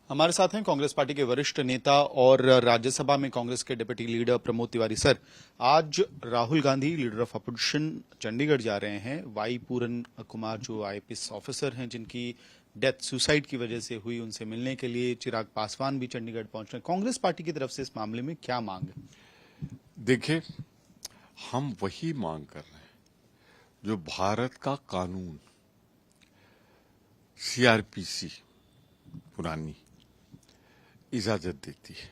हमारे साथ हैं कांग्रेस पार्टी के वरिष्ठ नेता और राज्यसभा में कांग्रेस के deputy leader Pramod Tiwari. Sir, आज Rahul Gandhi leader of opposition Chandigarh जा रहे हैं। वाई पूरन कुमार जो आईपीएस ऑफिसर हैं, जिनकी डेथ सुसाइड की वजह से हुई, उनसे मिलने के लिए चिराग पासवान भी चंडीगढ़ पहुंच रहे हैं। कांग्रेस पार्टी की तरफ से इस मामले में क्या मांग है? देखिए, हम वही मांग कर रहे हैं जो भारत का कानून सीआरपीसी पुरानी इजाजत देती है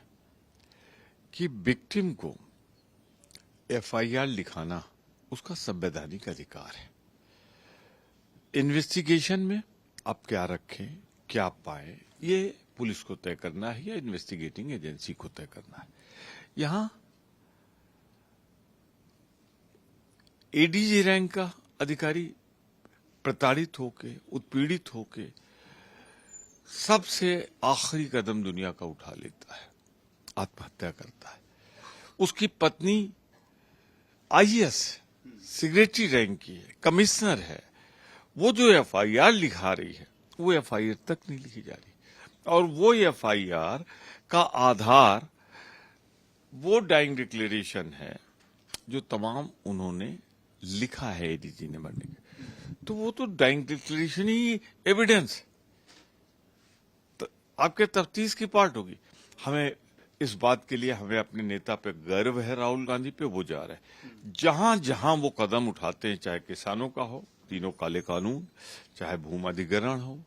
कि विक्टिम को एफआईआर लिखाना उसका संवैधानिक अधिकार है। इन्वेस्टिगेशन में आप क्या रखें, क्या पाए, ये पुलिस को तय करना है या इन्वेस्टिगेटिंग एजेंसी को तय करना है। यहां एडीजी रैंक का अधिकारी प्रताड़ित होके, उत्पीड़ित होके सबसे आखिरी कदम दुनिया का उठा लेता है, आत्महत्या करता है। उसकी पत्नी आईएएस सेक्रेटरी रैंक की है, कमिश्नर है। वो जो एफआईआर लिखा रही है, वो एफआईआर तक नहीं लिखी जा रही, और वो एफआईआर का आधार वो डाइंग डिक्लेरेशन है जो तमाम उन्होंने लिखा है एडीजी ने मरने के। तो वो तो डाइंग डिक्लेरेशन ही एविडेंस, तो आपके तफ्तीश की पार्ट होगी। हमें इस बात के लिए हमें अपने नेता पे गर्व है, राहुल गांधी पे। वो जा रहे हैं जहां जहां वो कदम उठाते हैं, चाहे किसानों का हो, तीनों काले कानून, चाहे भूमि अधिग्रहण हो,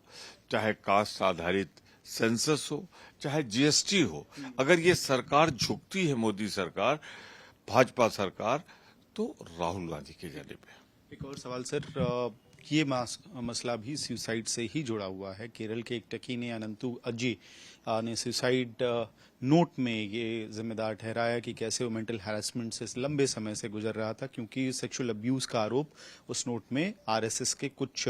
चाहे कास्ट आधारित सेंसस हो, चाहे जीएसटी हो। अगर ये सरकार झुकती है, मोदी सरकार, भाजपा सरकार, तो राहुल गांधी के जाने पे। एक और सवाल सर, ये मसला भी सुसाइड से ही जुड़ा हुआ है। केरल के एक टकी ने, अनंतु अज्जी ने सुसाइड नोट में ये जिम्मेदार ठहराया कि कैसे वो मेंटल हैरेसमेंट से लंबे समय से गुजर रहा था, क्योंकि सेक्सुअल अब्यूज का आरोप उस नोट में आरएसएस के कुछ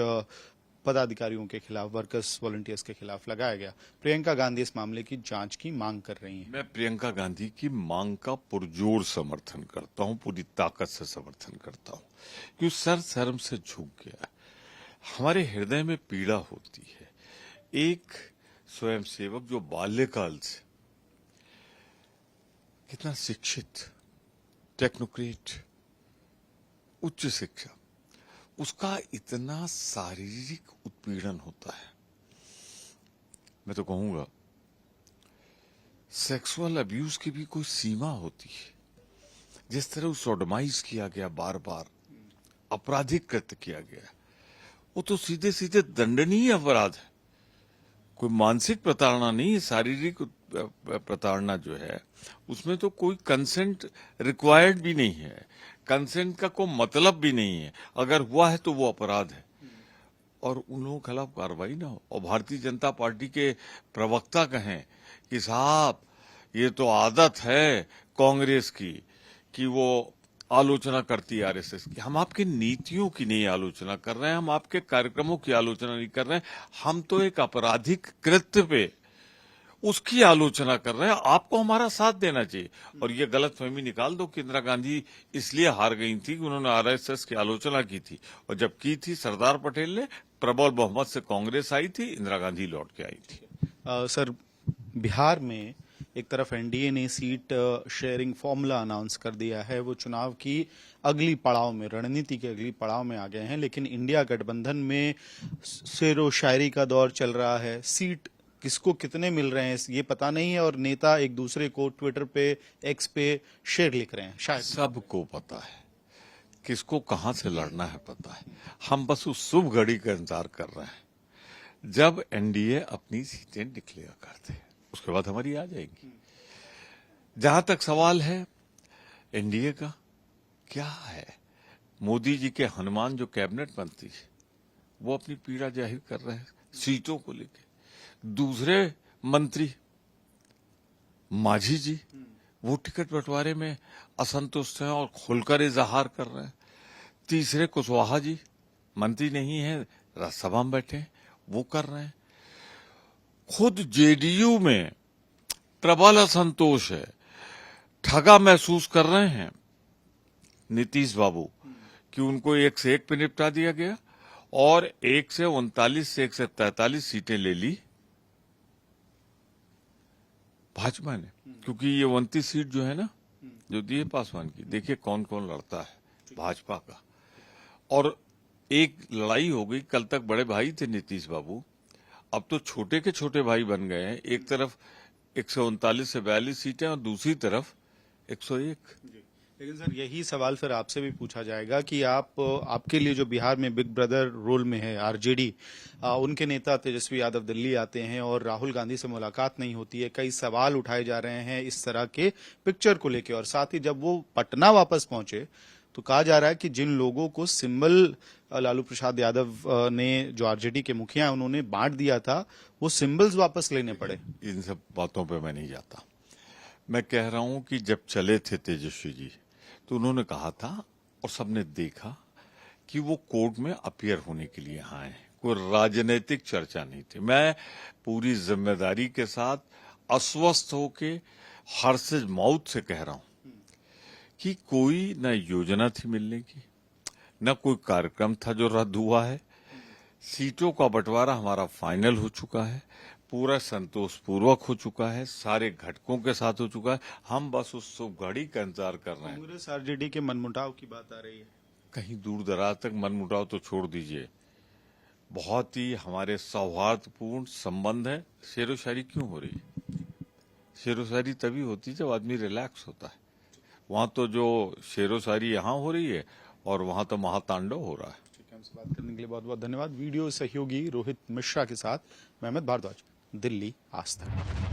पदाधिकारियों के खिलाफ, वर्कर्स वॉलंटियर्स के खिलाफ लगाया गया। प्रियंका गांधी इस मामले की जांच की मांग कर रही हैं। मैं प्रियंका गांधी की मांग का पुरजोर समर्थन करता हूं, पूरी ताकत से समर्थन करता हूं, क्योंकि सर शर्म से झुक गया। हमारे हृदय में पीड़ा होती है। एक स्वयंसेवक जो बाल्यकाल से कितना शिक्षित, टेक्नोक्रेट, उच्च शिक्षा, उसका इतना शारीरिक उत्पीड़न होता है। मैं तो कहूंगा सेक्सुअल अब्यूज की भी कोई सीमा होती है। जिस तरह सोडोमाइज किया गया, बार बार आपराधिक कृत्य किया गया, वो तो सीधे सीधे दंडनीय अपराध है। कोई मानसिक प्रताड़ना नहीं है, शारीरिक प्रताड़ना जो है उसमें तो कोई कंसेंट रिक्वायर्ड भी नहीं है, कंसेंट का कोई मतलब भी नहीं है। अगर हुआ है तो वो अपराध है, और उन लोगों के खिलाफ कार्रवाई ना हो। और भारतीय जनता पार्टी के प्रवक्ता कहें कि साहब ये तो आदत है कांग्रेस की कि वो आलोचना करती है आरएसएस की। हम आपकी नीतियों की नहीं आलोचना कर रहे हैं, हम आपके कार्यक्रमों की आलोचना नहीं कर रहे हैं। हम तो एक आपराधिक कृत्य पे उसकी आलोचना कर रहे हैं। आपको हमारा साथ देना चाहिए। और ये गलतफहमी निकाल दो कि इंदिरा गांधी इसलिए हार गई थी कि उन्होंने आरएसएस की आलोचना की थी, और जब की थी सरदार पटेल ने, प्रबल बहुमत से कांग्रेस आई थी, इंदिरा गांधी लौट के आई थी। सर, बिहार में एक तरफ एनडीए ने सीट शेयरिंग फॉर्मूला अनाउंस कर दिया है। वो चुनाव की अगली पड़ाव में, रणनीति के अगली पड़ाव में आ गए हैं, लेकिन इंडिया गठबंधन में शेरो शायरी का दौर चल रहा है। सीट किसको कितने मिल रहे हैं ये पता नहीं है, और नेता एक दूसरे को ट्विटर पे, एक्स पे शेर लिख रहे हैं। शायद सबको पता है किसको कहां से लड़ना है, पता है। हम बस उस शुभ घड़ी का इंतजार कर रहे हैं जब एनडीए अपनी सीटें डिक्लेयर करते हैं, उसके बाद हमारी आ जाएगी। जहां तक सवाल है एनडीए का, क्या है, मोदी जी के हनुमान जो कैबिनेट मंत्री है वो अपनी पीड़ा जाहिर कर रहे हैं सीटों को लेकर। दूसरे मंत्री माझी जी, वो टिकट बंटवारे में असंतुष्ट हैं और खुलकर इजहार कर रहे हैं। तीसरे कुशवाहा जी, मंत्री नहीं है, राज्यसभा में बैठे, वो कर रहे हैं। खुद जेडीयू में प्रबल असंतोष है, ठगा महसूस कर रहे हैं नीतीश बाबू कि उनको 1 से 1 पे निपटा दिया गया, और 1 से 39 से 1 से 43 सीटें ले ली भाजपा ने, क्योंकि ये 29 सीट जो है ना, जो दी है पासवान की, देखिए कौन कौन लड़ता है भाजपा का। और एक लड़ाई हो गई, कल तक बड़े भाई थे नीतीश बाबू, अब तो छोटे के छोटे भाई बन गए हैं। एक तरफ 139 से 42 सीटें और दूसरी तरफ 101। लेकिन सर यही सवाल फिर आपसे भी पूछा जाएगा कि आपके लिए जो बिहार में बिग ब्रदर रोल में है आरजेडी, उनके नेता तेजस्वी यादव दिल्ली आते हैं और राहुल गांधी से मुलाकात नहीं होती है, कई सवाल उठाए जा रहे हैं इस तरह के पिक्चर को लेकर, और साथ ही जब वो पटना वापस पहुंचे तो कहा जा रहा है कि जिन लोगों को सिंबल लालू प्रसाद यादव ने, जो आरजेडी के मुखिया हैं, उन्होंने बांट दिया था, वो सिंबल्स वापस लेने पड़े। इन सब बातों पे मैं नहीं जाता। मैं कह रहा हूं कि जब चले थे तेजस्वी जी तो उन्होंने कहा था और सबने देखा कि वो कोर्ट में अपीयर होने के लिए आए हैं, कोई राजनीतिक चर्चा नहीं थी। मैं पूरी जिम्मेदारी के साथ अस्वस्थ होके हर्ष मौत से कह रहा हूं कि कोई न योजना थी मिलने की, न कोई कार्यक्रम था जो रद्द हुआ है। सीटों का बंटवारा हमारा फाइनल हो चुका है, पूरा संतोषपूर्वक हो चुका है, सारे घटकों के साथ हो चुका है। हम बस उस शुभ घड़ी का इंतजार कर रहे हैं। कांग्रेस आरजेडी के मनमुटाव की बात आ रही है। कहीं दूर दराज तक मनमुटाव तो छोड़ दीजिए, बहुत ही हमारे सौहार्दपूर्ण संबंध है। शेरो शायरी क्यों हो रही है? शेरो शायरी तभी होती है जब आदमी रिलैक्स होता है। वहां तो जो शेरो शायरी यहाँ हो रही है और वहां तो महातांडव हो रहा है। ठीक है, हमसे बात करने के लिए बहुत बहुत धन्यवाद। वीडियो सहयोगी रोहित मिश्रा के साथ मैं अमित भारद्वाज, दिल्ली आज तक।